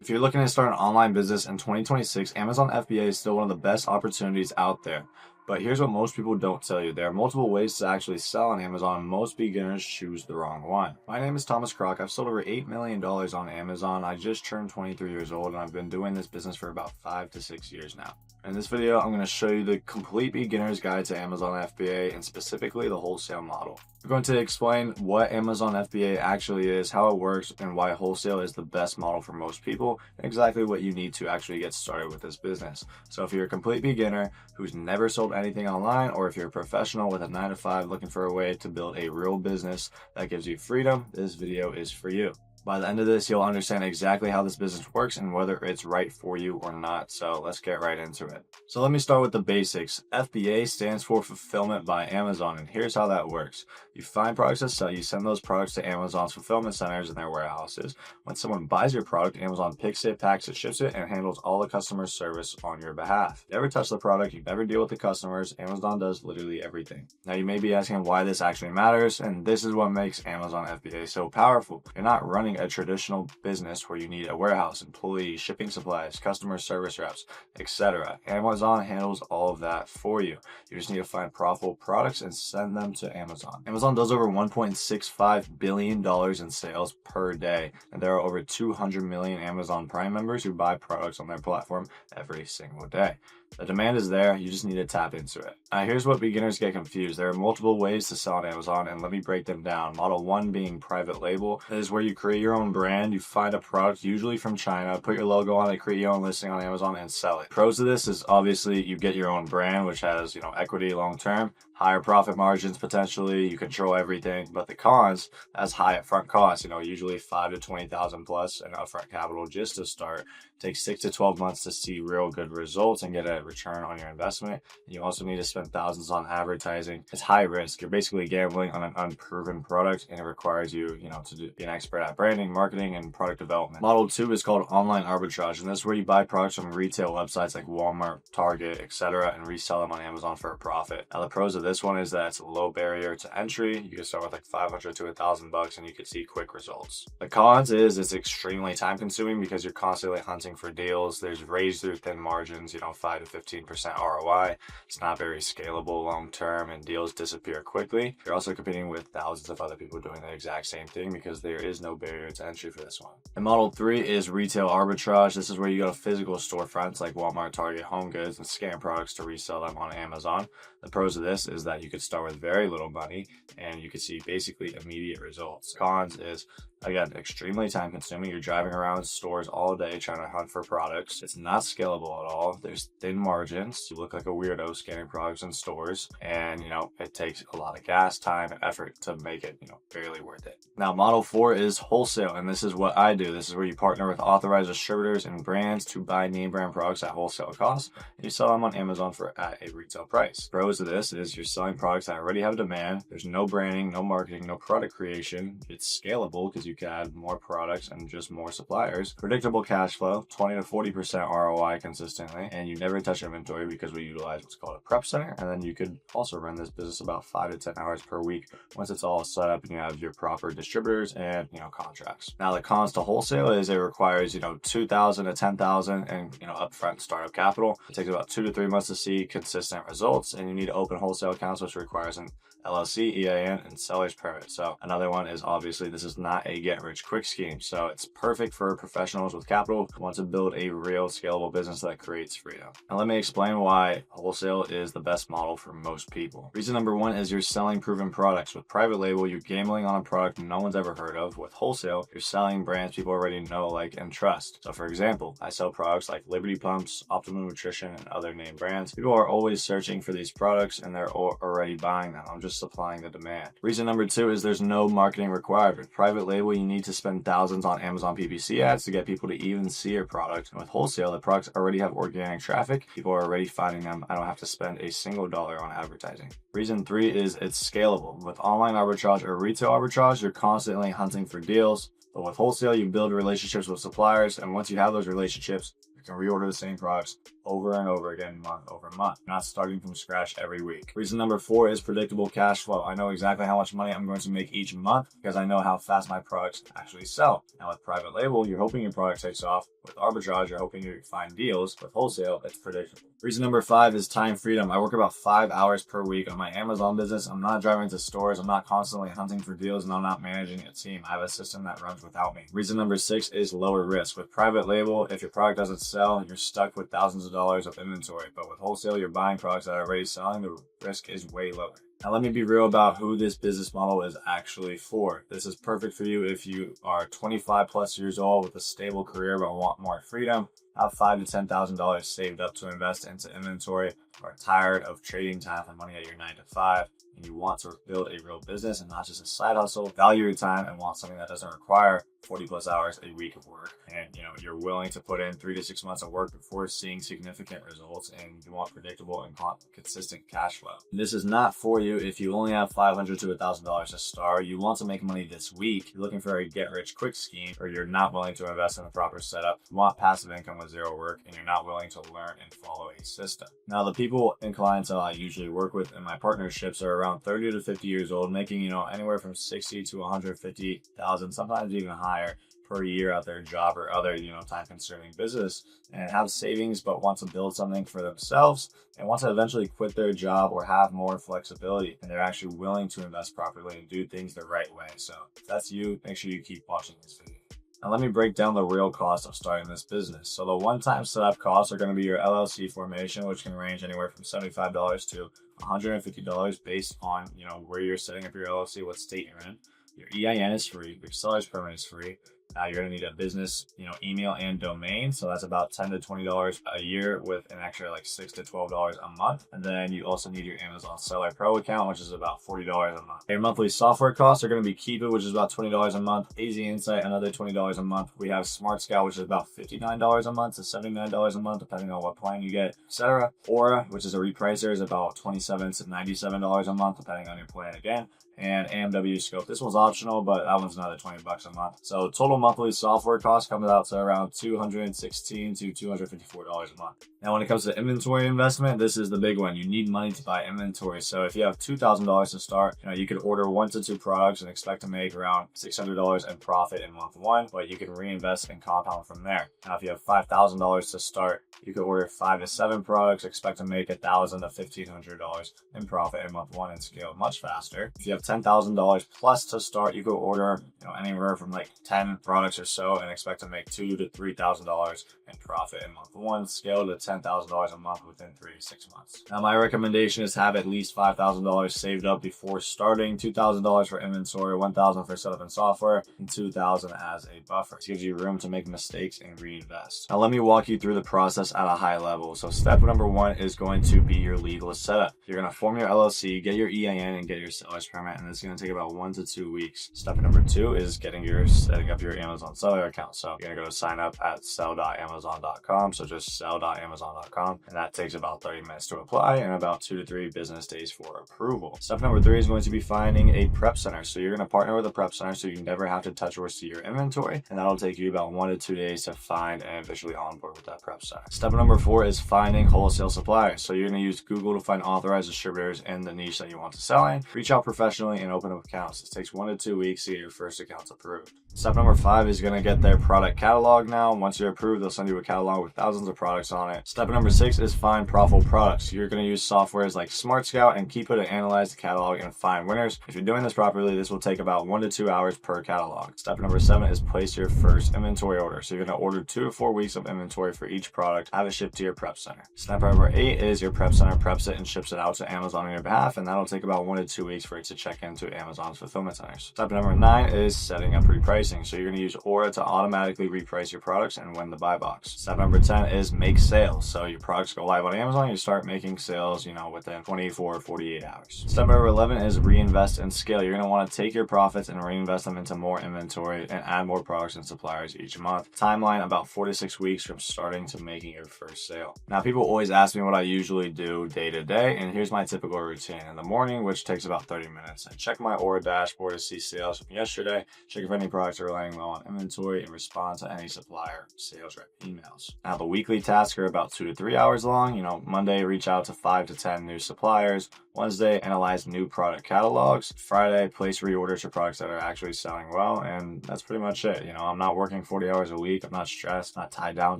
If you're looking to start an online business in 2026, Amazon FBA is still one of the best opportunities out there. But here's what most people don't tell you. There are multiple ways to actually sell on Amazon, and most beginners choose the wrong one. My name is Thomas Crock. I've sold over $8 million on Amazon. I just turned 23 years old, and I've been doing this business for about 5 to 6 years now. In this video, I'm going to show you the complete beginner's guide to Amazon FBA and specifically the wholesale model. We're going to explain what Amazon FBA actually is, how it works, and why wholesale is the best model for most people, and exactly what you need to actually get started with this business. So if you're a complete beginner who's never sold anything online, or if you're a professional with a 9-to-5 looking for a way to build a real business that gives you freedom, this video is for you. By the end of this, you'll understand exactly how this business works and whether it's right for you or not. So let's get right into it. So let me start with the basics. FBA stands for Fulfillment by Amazon, and here's how that works. You find products to sell, you send those products to Amazon's fulfillment centers in their warehouses. When someone buys your product, Amazon picks it, packs it, ships it, and handles all the customer service on your behalf. You never touch the product, you never deal with the customers. Amazon does literally everything. Now you may be asking why this actually matters, and this is what makes Amazon FBA so powerful. You're not running a traditional business where you need a warehouse, employees, shipping supplies, customer service reps, etc. Amazon handles all of that for you. You just need to find profitable products and send them to Amazon. Amazon does over $1.65 billion in sales per day, and there are over 200 million Amazon Prime members who buy products on their platform every single day. The demand is there, you just need to tap into it. Here's what beginners get confused. There are multiple ways to sell on Amazon, and let me break them down. Model 1 being private label. That is where you create your own brand, you find a product, usually from China, put your logo on it, create your own listing on Amazon, and sell it. Pros of this is obviously you get your own brand, which has, equity long term, higher profit margins potentially, you control everything. But the cons, that's high upfront costs, usually 5 to 20,000 plus in upfront capital just to start. It takes 6 to 12 months to see real good results and get a return on your investment. You also need to spend thousands on advertising. It's high risk. You're basically gambling on an unproven product, and it requires you, to be an expert at branding, marketing, and product development. Model 2 is called online arbitrage, and this is where you buy products from retail websites like Walmart, Target, etc., and resell them on Amazon for a profit. Now the pros of this one is that it's a low barrier to entry. You can start with like 500 to $1,000 and you can see quick results. The cons is it's extremely time consuming because you're constantly hunting for deals. There's razor through thin margins, 5 to 15% ROI. It's not very scalable long term, and deals disappear quickly. You're also competing with thousands of other people doing the exact same thing because there is no barrier to entry for this one. And model 3 is retail arbitrage. This is where you go to physical storefronts like Walmart, Target, Home Goods, and scan products to resell them on Amazon. The pros of this is that you could start with very little money and you could see basically immediate results. Cons is, again, extremely time consuming. You're driving around stores all day trying to hunt for products. It's not scalable at all. There's thin margins. You look like a weirdo scanning products in stores, and it takes a lot of gas, time, and effort to make it barely worth it. Now model 4 is wholesale, and this is what I do. This is where you partner with authorized distributors and brands to buy name brand products at wholesale cost, and you sell them on Amazon at a retail price. Pros of this is you're selling products that already have demand. There's no branding, no marketing, no product creation. It's scalable because you can add more products and just more suppliers. Predictable cash flow, 20 to 40% ROI consistently, and you never touch inventory because we utilize what's called a prep center. And then you could also run this business about 5 to 10 hours per week once it's all set up and you have your proper distributors and contracts. Now the cons to wholesale is it requires 2,000 to 10,000 and upfront startup capital. It takes about 2 to 3 months to see consistent results, and you need to open wholesale accounts, which requires an LLC, EIN, and seller's permit. So another one is obviously this is not a get rich quick scheme. So it's perfect for professionals with capital who want to build a real scalable business that creates freedom. Now let me explain why wholesale is the best model for most people. Reason number 1 is you're selling proven products. With private label, you're gambling on a product no one's ever heard of. With wholesale, you're selling brands people already know, like, and trust. So for example, I sell products like Liberty Pumps, Optimum Nutrition, and other name brands. People are always searching for these products and they're already buying them. I'm just supplying the demand. Reason number 2 is there's no marketing required. With private label, you need to spend thousands on Amazon PPC ads to get people to even see your product. And with wholesale, the products already have organic traffic. People are already finding them. I don't have to spend a single dollar on advertising. Reason 3 is it's scalable. With online arbitrage or retail arbitrage, you're constantly hunting for deals. But with wholesale, you build relationships with suppliers, and once you have those relationships, You can reorder the same products over and over again, month over month, not starting from scratch every week. Reason number 4 is predictable cash flow. I know exactly how much money I'm going to make each month because I know how fast my products actually sell. Now with private label, you're hoping your product takes off. With arbitrage, you're hoping you find deals. With wholesale, it's predictable. Reason number 5 is time freedom. I work about 5 hours per week on my Amazon business. I'm not driving to stores. I'm not constantly hunting for deals, and I'm not managing a team. I have a system that runs without me. Reason number 6 is lower risk. With private label, if your product doesn't sell, you're stuck with thousands of dollars of inventory. But with wholesale, you're buying products that are already selling. The risk is way lower. Now, let me be real about who this business model is actually for. This is perfect for you if you are 25 plus years old with a stable career but want more freedom, have $5,000 to $10,000 saved up to invest into inventory, or are tired of trading time for money at your 9 to 5, and you want to build a real business and not just a side hustle, value your time and want something that doesn't require 40 plus hours a week of work. And you're willing to put in 3 to 6 months of work before seeing significant results, and you want predictable and consistent cash flow. And this is not for you if you only have $500 to $1,000 to start. You want to make money this week. You're looking for a get rich quick scheme, or you're not willing to invest in a proper setup. You want passive income with zero work, and you're not willing to learn and follow a system. Now, the people and clientele I usually work with in my partnerships are around 30 to 50 years old, making anywhere from 60 to 150,000, sometimes even higher per year at their job or other time-consuming business, and have savings but want to build something for themselves and want to eventually quit their job or have more flexibility, and they're actually willing to invest properly and do things the right way. So if that's you, make sure you keep watching this video. Now let me break down the real cost of starting this business. So the one-time setup costs are going to be your LLC formation, which can range anywhere from $75 to $150 based on where you're setting up your LLC, what state you're in. Your EIN is free. Your seller's permit is free. You're going to need a business, email and domain. So that's about $10 to $20 a year with an extra like $6 to $12 a month. And then you also need your Amazon Seller Pro account, which is about $40 a month. Your monthly software costs are going to be Keep It, which is about $20 a month. AZ Insight, another $20 a month. We have Smart Scout, which is about $59 a month to $79 a month, depending on what plan you get, etc. Aura, which is a repricer, is about $27 to $97 a month, depending on your plan again. And AMW Scope. This one's optional, but that one's another $20 a month. So total monthly software cost comes out to around $216 to $254 a month. Now, when it comes to inventory investment, this is the big one. You need money to buy inventory. So if you have $2,000 to start, you could order 1 to 2 products and expect to make around $600 in profit in month 1, but you can reinvest and compound from there. Now, if you have $5,000 to start, you could order 5 to 7 products, expect to make $1,000 to $1,500 in profit in month 1 and scale much faster. If you have $10,000 plus to start, you could order anywhere from like 10 products or so and expect to make $2,000 to $3,000 in profit in month 1, scale to $10,000 a month within 3 to 6 months. Now, my recommendation is have at least $5,000 saved up before starting, $2,000 for inventory, $1,000 for setup and software, and $2,000 as a buffer. This gives you room to make mistakes and reinvest. Now, let me walk you through the process at a high level. So step number 1 is going to be your legal setup. You're going to form your LLC, get your EIN, and get your seller's permit, and it's going to take about 1 to 2 weeks. Step number 2 is setting up your Amazon seller account. So you're going to go sign up at sell.amazon.com. So just sell.amazon.com, and that takes about 30 minutes to apply and about 2 to 3 business days for approval. Step number 3 is going to be finding a prep center. So you're going to partner with a prep center so you never have to touch or see your inventory, and that'll take you about 1 to 2 days to find and officially onboard with that prep center. Step number 4 is finding wholesale suppliers. So you're going to use Google to find authorized distributors in the niche that you want to sell in. Reach out professionally and open up accounts. It takes 1 to 2 weeks to get your first accounts approved. Step number 5 is going to get their product catalog. Now, once you're approved, they'll send you a catalog with thousands of products on it. Step number 6 is find profitable products. You're going to use softwares like Smart Scout and Keep It to analyze the catalog and find winners. If you're doing this properly, this will take about 1 to 2 hours per catalog. Step number 7 is place your first inventory order. So you're going to order 2 to 4 weeks of inventory for each product, have it shipped to your prep center. Step number 8 is your prep center preps it and ships it out to Amazon on your behalf, and that'll take about 1 to 2 weeks for it to check into Amazon's fulfillment centers. Step number 9 is setting up repricing. So you're going to use Aura to automatically reprice your products and win the buy box. Step number 10 is make sales. So your products go live on Amazon, you start making sales, within 24 or 48 hours. Step number 11 is reinvest and scale. You're going to want to take your profits and reinvest them into more inventory and add more products and suppliers each month. Timeline about 4 to 6 weeks from starting to making your first sale. Now, people always ask me what I usually do day to day, and here's my typical routine. In the morning, which takes about 30 minutes, I check my Aura dashboard to see sales from yesterday, check if any products are running low on inventory, and respond to any supplier sales rep emails. Now, the weekly tasks are about 2 to 3 hours long. Monday, reach out to 5 to 10 new suppliers. Wednesday, analyze new product catalogs. Friday, place reorders for products that are actually selling well. And that's pretty much it. I'm not working 40 hours a week. I'm not stressed, not tied down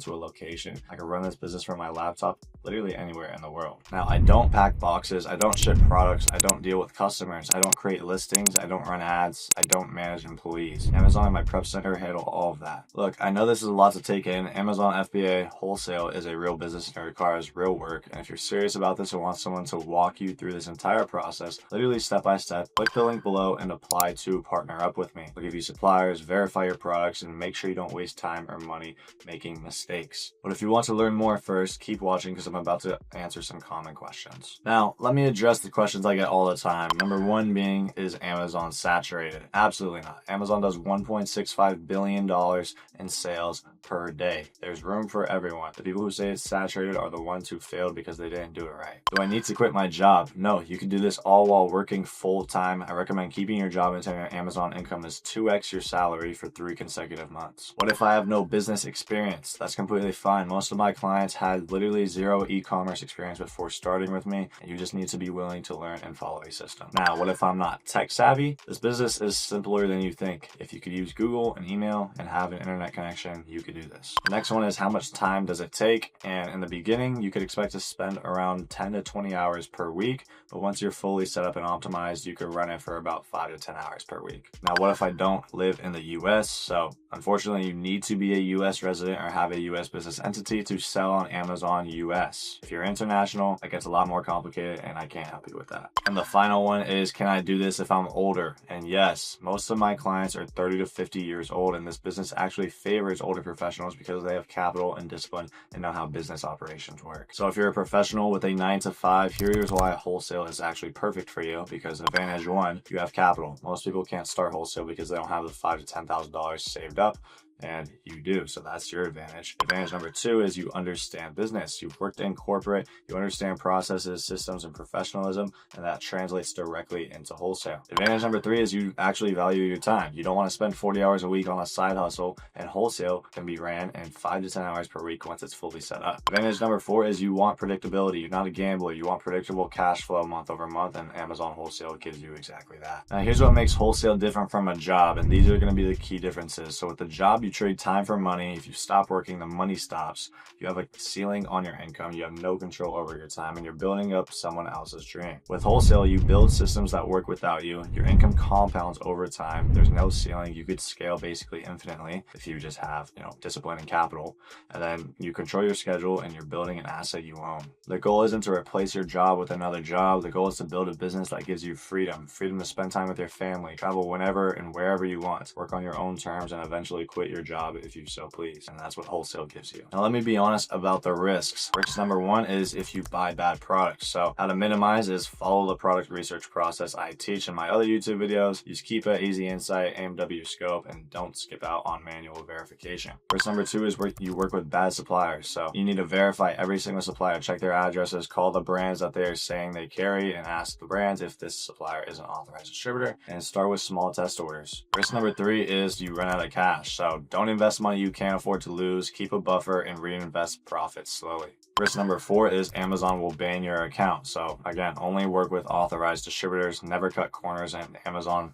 to a location. I can run this business from my laptop literally anywhere in the world. Now, I don't pack boxes. I don't ship products. I don't deal with customers. I don't create listings. I don't run ads. I don't manage employees. Amazon and my prep center handle all of that. Look, I know this is a lot to take in. Amazon FBA Wholesale is a real business and it requires real work. And if you're serious about this and want someone to walk you through this entire process, literally step by step, click the link below and apply to partner up with me. I'll give you suppliers, verify your products, and make sure you don't waste time or money making mistakes. But if you want to learn more first, keep watching because I'm about to answer some common questions. Now, let me address the questions I get all the time. Number one being, is Amazon saturated? Absolutely not. Amazon does $1.65 billion in sales per day. There's room for everyone. The people who say it's saturated are the ones who failed because they didn't do it right. Do I need to quit my job? No, you can do this all while working full time. I recommend keeping your job until your Amazon income is 2x your salary for 3 consecutive months. What if I have no business experience? That's completely fine. Most of my clients had literally zero e-commerce experience before starting with me, and you just need to be willing to learn and follow a system. Now, what if I'm not tech savvy? This business is simpler than you think. If you could use Google and email and have an internet connection, you could do this. The next one is, how much time does it take? And in the beginning, you could expect to spend around 10 to 20 hours per week, but once you're fully set up and optimized, you could run it for about 5 to 10 hours per week. Now, what if I don't live in the US? So unfortunately, you need to be a US resident or have a US business entity to sell on Amazon US. If you're international, it gets a lot more complicated and I can't help you with that. And the final one is, can I do this if I'm older? And yes, most of my clients are 30 to 50 years old, and this business actually favors older professionals because they have capital and discipline and know how business operations work. So if you're a professional with a 9 to 5, here's why wholesale is actually perfect for you, because advantage one, you have capital. Most people can't start wholesale because they don't have the $5,000 to $10,000 saved up. And you do, so that's your advantage. Advantage number two is you understand business. You've worked in corporate, you understand processes, systems, and professionalism, and that translates directly into wholesale. Advantage number three is you actually value your time. You don't want to spend 40 hours a week on a side hustle, and wholesale can be ran in 5 to 10 hours per week once it's fully set up. Advantage number four is you want predictability. You're not a gambler. You want predictable cash flow month over month, and Amazon Wholesale gives you exactly that. Now, here's what makes wholesale different from a job, and these are going to be the key differences. So with the job, you trade time for money. If you stop working, the money stops. You have a ceiling on your income. You have no control over your time, and you're building up someone else's dream. With wholesale, you build systems that work without you. Your income compounds over time. There's no ceiling. You could scale basically infinitely if you just have, discipline and capital. And then you control your schedule and you're building an asset you own. The goal isn't to replace your job with another job. The goal is to build a business that gives you freedom to spend time with your family, travel whenever and wherever you want, work on your own terms, and eventually quit your job if you so please. And that's what wholesale gives you. Now, let me be honest about the risks. Risk number one is if you buy bad products. So how to minimize is follow the product research process I teach in my other YouTube videos. Use Keepa, Easy Insight, AMW Scope, and don't skip out on manual verification. Risk number two is where you work with bad suppliers. So you need to verify every single supplier, check their addresses, call the brands that they're saying they carry, and ask the brands if this supplier is an authorized distributor, and start with small test orders. Risk number three is you run out of cash. So don't invest money you can't afford to lose, keep a buffer, and reinvest profits slowly. Risk number four is Amazon will ban your account. So again, only work with authorized distributors, never cut corners, and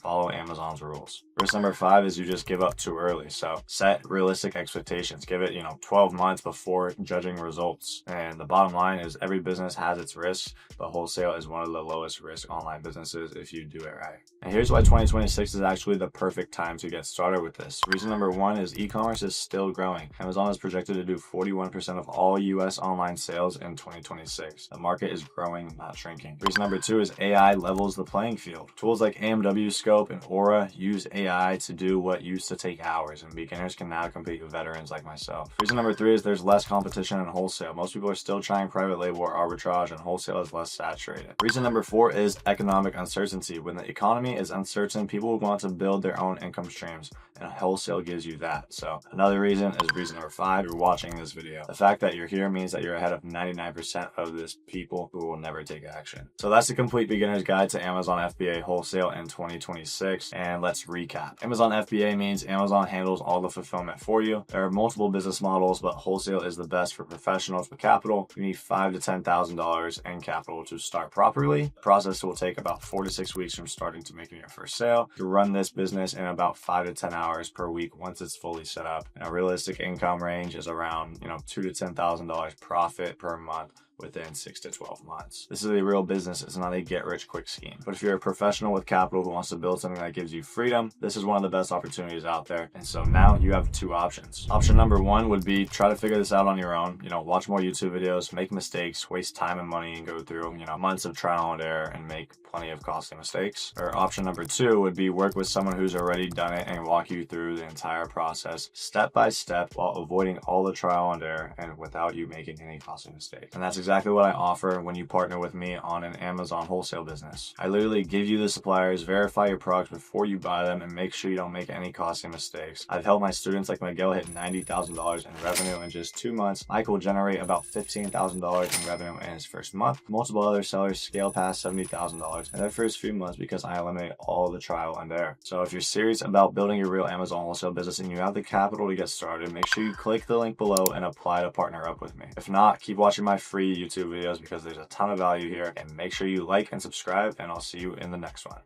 follow Amazon's rules. Risk number five is you just give up too early. So set realistic expectations. Give it, 12 months before judging results. And the bottom line is every business has its risks, but wholesale is one of the lowest risk online businesses if you do it right. And here's why 2026 is actually the perfect time to get started with this. Reason number one is e-commerce is still growing. Amazon is projected to do 41% of all US online sales in 2026. The market is growing, not shrinking. Reason number two is AI levels the playing field. Tools like AMW Scope and Aura use AI to do what used to take hours, and beginners can now compete with veterans like myself. Reason number three is there's less competition in wholesale. Most people are still trying private label or arbitrage, and wholesale is less saturated. Reason number four is economic uncertainty. When the economy is uncertain, people want to build their own income streams, and wholesale gives you that. at. So another reason is reason number 5, you're watching this video. The fact that you're here means that you're ahead of 99% of this people who will never take action. So that's the complete beginner's guide to Amazon FBA wholesale in 2026. And let's recap. Amazon FBA means Amazon handles all the fulfillment for you. There are multiple business models, but wholesale is the best for professionals with capital. You need $5,000 to $10,000 in capital to start properly. The process will take about 4 to 6 weeks from starting to making your first sale. You run this business in about 5 to 10 hours per week once it's fully set up. And a realistic income range is around $2,000 to $10,000 profit per month within 6 to 12 months. This is a real business. It's not a get-rich-quick scheme. But if you're a professional with capital who wants to build something that gives you freedom, this is one of the best opportunities out there. And so now you have 2 options. Option number 1 would be try to figure this out on your own. Watch more YouTube videos, make mistakes, waste time and money, and go through months of trial and error and make plenty of costly mistakes. Or option number 2 would be work with someone who's already done it and walk you through the entire process step by step while avoiding all the trial and error and without you making any costly mistakes. And that's exactly what I offer when you partner with me on an Amazon wholesale business. I literally give you the suppliers, verify your products before you buy them, and make sure you don't make any costly mistakes. I've helped my students like Miguel hit $90,000 in revenue in just 2 months. Michael will generate about $15,000 in revenue in his first month. Multiple other sellers scale past $70,000 in their first few months because I eliminate all the trial and error. So if you're serious about building your real Amazon wholesale business and you have the capital to get started, make sure you click the link below and apply to partner up with me. If not, keep watching my free YouTube videos because there's a ton of value here, and make sure you like and subscribe, and I'll see you in the next one.